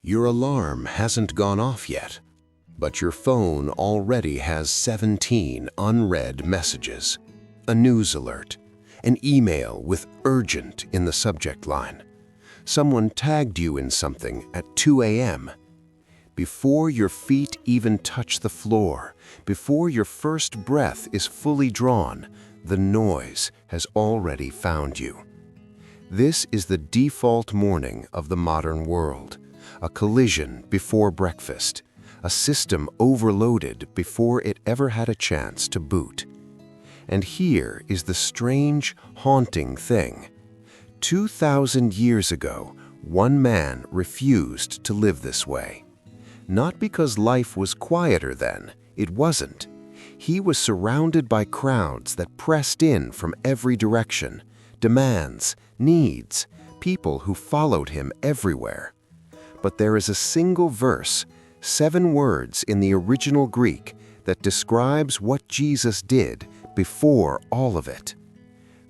Your alarm hasn't gone off yet, but your phone already has 17 unread messages, a news alert, an email with urgent in the subject line. Someone tagged you in something at 2 a.m. Before your feet even touch the floor, before your first breath is fully drawn, the noise has already found you. This is the default morning of the modern world, a collision before breakfast, a system overloaded before it ever had a chance to boot. And here is the strange, haunting thing. 2,000 years ago, one man refused to live this way. Not because life was quieter then, it wasn't. He was surrounded by crowds that pressed in from every direction, demands, needs, people who followed him everywhere. But there is a single verse, 7 words in the original Greek, that describes what Jesus did before all of it.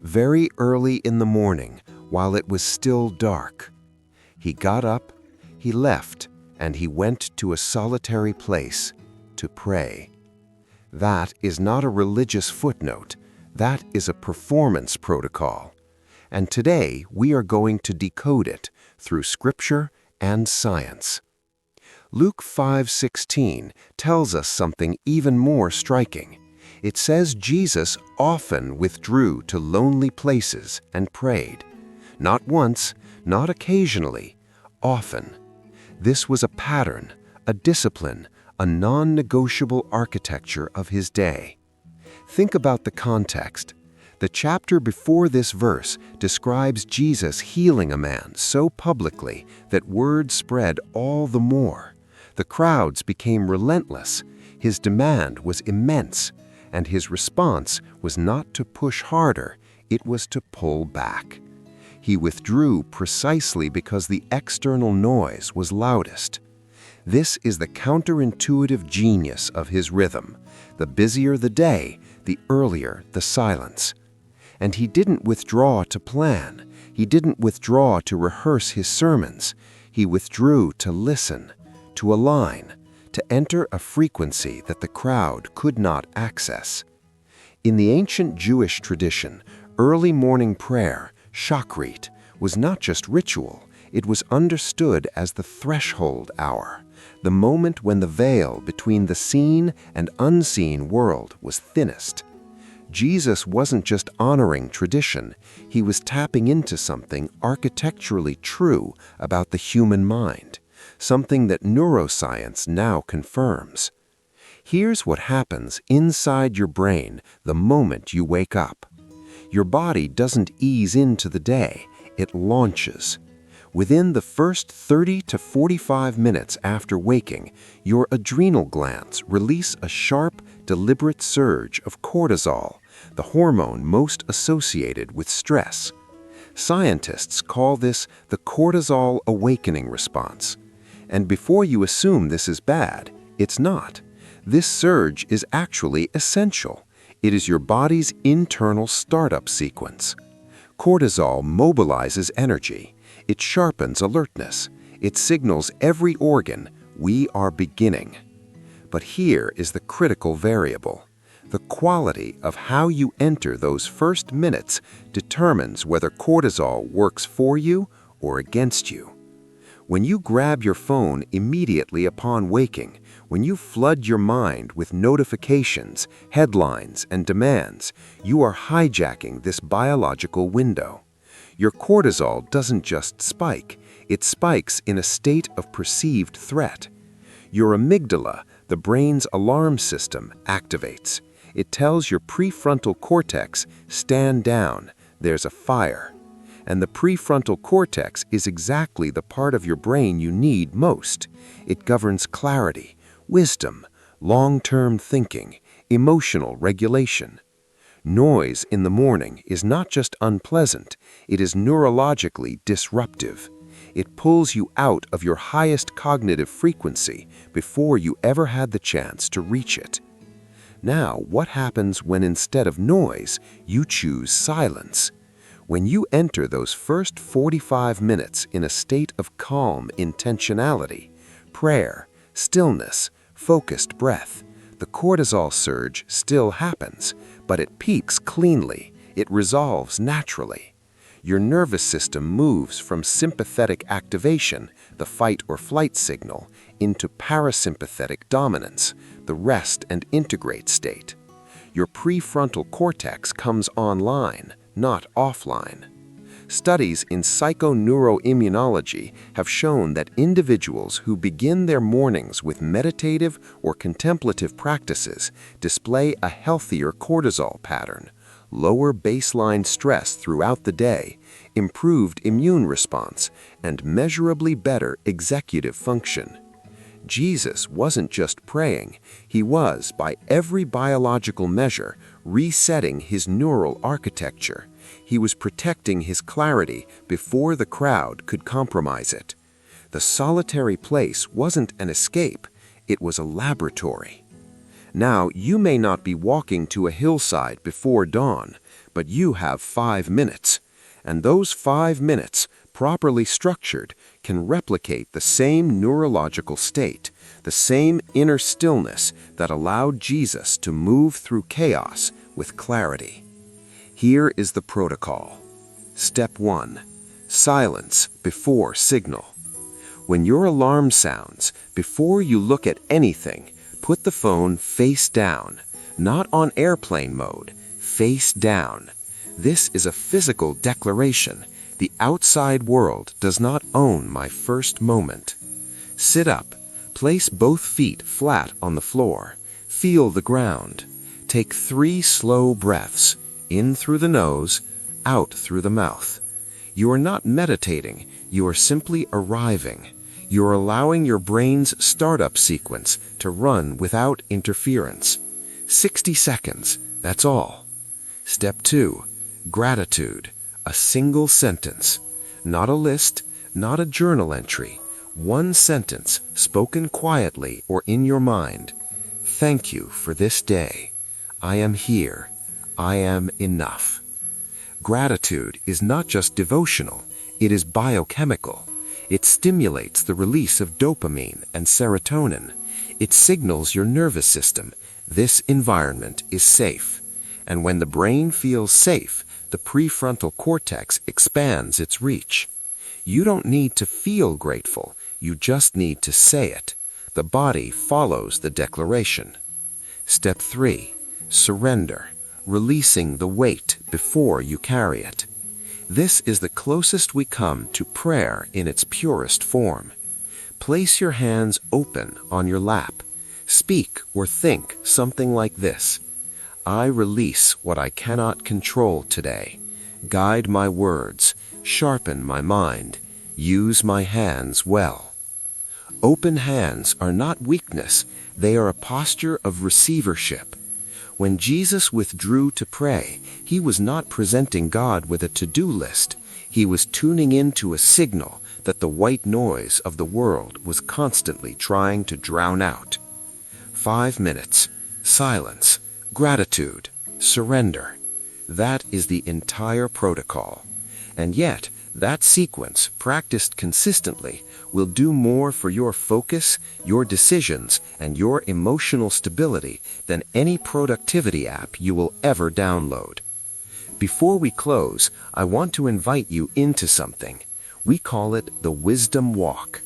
Very early in the morning, while it was still dark, he got up, he left, and he went to a solitary place to pray. That is not a religious footnote. That is a performance protocol. And today we are going to decode it through Scripture and science. Luke 5:16 tells us something even more striking. It says Jesus often withdrew to lonely places and prayed. Not once, not occasionally, often. This was a pattern, a discipline, a non-negotiable architecture of his day. Think about the context. The chapter before this verse describes Jesus healing a man so publicly that word spread all the more. The crowds became relentless, his demand was immense, and his response was not to push harder, it was to pull back. He withdrew precisely because the external noise was loudest. This is the counterintuitive genius of his rhythm. The busier the day, the earlier the silence. And he didn't withdraw to plan. He didn't withdraw to rehearse his sermons. He withdrew to listen, to align, to enter a frequency that the crowd could not access. In the ancient Jewish tradition, early morning prayer, shachrit, was not just ritual, it was understood as the threshold hour, the moment when the veil between the seen and unseen world was thinnest. Jesus wasn't just honoring tradition, he was tapping into something architecturally true about the human mind, something that neuroscience now confirms. Here's what happens inside your brain the moment you wake up. Your body doesn't ease into the day, it launches. Within the first 30 to 45 minutes after waking, your adrenal glands release a sharp, deliberate surge of cortisol, the hormone most associated with stress. Scientists call this the cortisol awakening response. And before you assume this is bad, it's not. This surge is actually essential. It is your body's internal startup sequence. Cortisol mobilizes energy. It sharpens alertness. It signals every organ, we are beginning. But here is the critical variable. The quality of how you enter those first minutes determines whether cortisol works for you or against you. When you grab your phone immediately upon waking, when you flood your mind with notifications, headlines, and demands, you are hijacking this biological window. Your cortisol doesn't just spike, it spikes in a state of perceived threat. Your amygdala, the brain's alarm system, activates. It tells your prefrontal cortex, stand down, there's a fire. And the prefrontal cortex is exactly the part of your brain you need most. It governs clarity, wisdom, long-term thinking, emotional regulation. Noise in the morning is not just unpleasant, it is neurologically disruptive. It pulls you out of your highest cognitive frequency before you ever had the chance to reach it. Now, what happens when instead of noise, you choose silence? When you enter those first 45 minutes in a state of calm intentionality, prayer, stillness, focused breath, the cortisol surge still happens, but it peaks cleanly, it resolves naturally. Your nervous system moves from sympathetic activation, the fight or flight signal, into parasympathetic dominance, the rest and integrate state. Your prefrontal cortex comes online, not offline. Studies in psychoneuroimmunology have shown that individuals who begin their mornings with meditative or contemplative practices display a healthier cortisol pattern, lower baseline stress throughout the day, improved immune response, and measurably better executive function. Jesus wasn't just praying, he was, by every biological measure, resetting his neural architecture. He was protecting his clarity before the crowd could compromise it. The solitary place wasn't an escape, it was a laboratory. Now, you may not be walking to a hillside before dawn, but you have 5 minutes. And those 5 minutes, properly structured, can replicate the same neurological state, the same inner stillness that allowed Jesus to move through chaos with clarity. Here is the protocol. Step 1. Silence before signal. When your alarm sounds, before you look at anything, put the phone face down, not on airplane mode, face down. This is a physical declaration. The outside world does not own my first moment. Sit up. Place both feet flat on the floor. Feel the ground. Take 3 slow breaths, in through the nose, out through the mouth. You are not meditating, you are simply arriving. You are allowing your brain's startup sequence to run without interference. 60 seconds, that's all. Step 2. Gratitude. A single sentence. Not a list, not a journal entry. 1 sentence, spoken quietly or in your mind. Thank you for this day. I am here. I am enough. Gratitude is not just devotional, it is biochemical. It stimulates the release of dopamine and serotonin. It signals your nervous system, this environment is safe. And when the brain feels safe, the prefrontal cortex expands its reach. You don't need to feel grateful, you just need to say it. The body follows the declaration. Step 3. Surrender. Releasing the weight before you carry it. This is the closest we come to prayer in its purest form. Place your hands open on your lap. Speak or think something like this. I release what I cannot control today. Guide my words, sharpen my mind, use my hands well. Open hands are not weakness, they are a posture of receivership. When Jesus withdrew to pray, he was not presenting God with a to-do list. He was tuning into a signal that the white noise of the world was constantly trying to drown out. 5 minutes, silence, gratitude, surrender. That is the entire protocol. And yet, that sequence, practiced consistently, will do more for your focus, your decisions, and your emotional stability than any productivity app you will ever download. Before we close, I want to invite you into something. We call it the Wisdom Walk.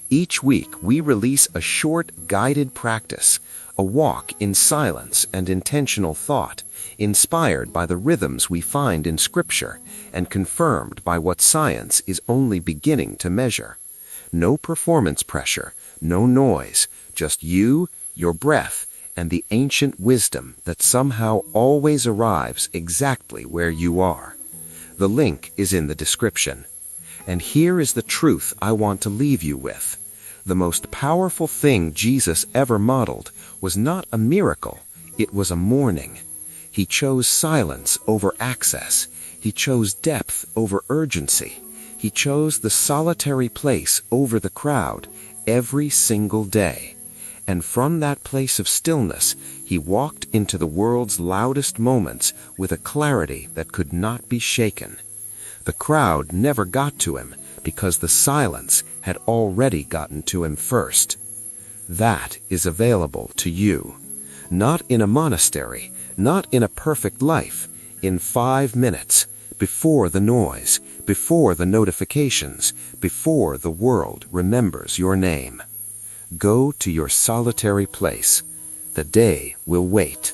Each week, we release a short, guided practice, a walk in silence and intentional thought, inspired by the rhythms we find in Scripture and confirmed by what science is only beginning to measure. No performance pressure, no noise, just you, your breath, and the ancient wisdom that somehow always arrives exactly where you are. The link is in the description. And here is the truth I want to leave you with. The most powerful thing Jesus ever modeled was not a miracle, it was a mourning. He chose silence over access. He chose depth over urgency. He chose the solitary place over the crowd every single day. And from that place of stillness, he walked into the world's loudest moments with a clarity that could not be shaken. The crowd never got to him because the silence had already gotten to him first. That is available to you. Not in a monastery, not in a perfect life, in 5 minutes, before the noise, before the notifications, before the world remembers your name. Go to your solitary place. The day will wait.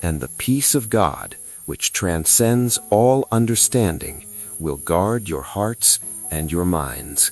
And the peace of God, which transcends all understanding, will guard your hearts and your minds.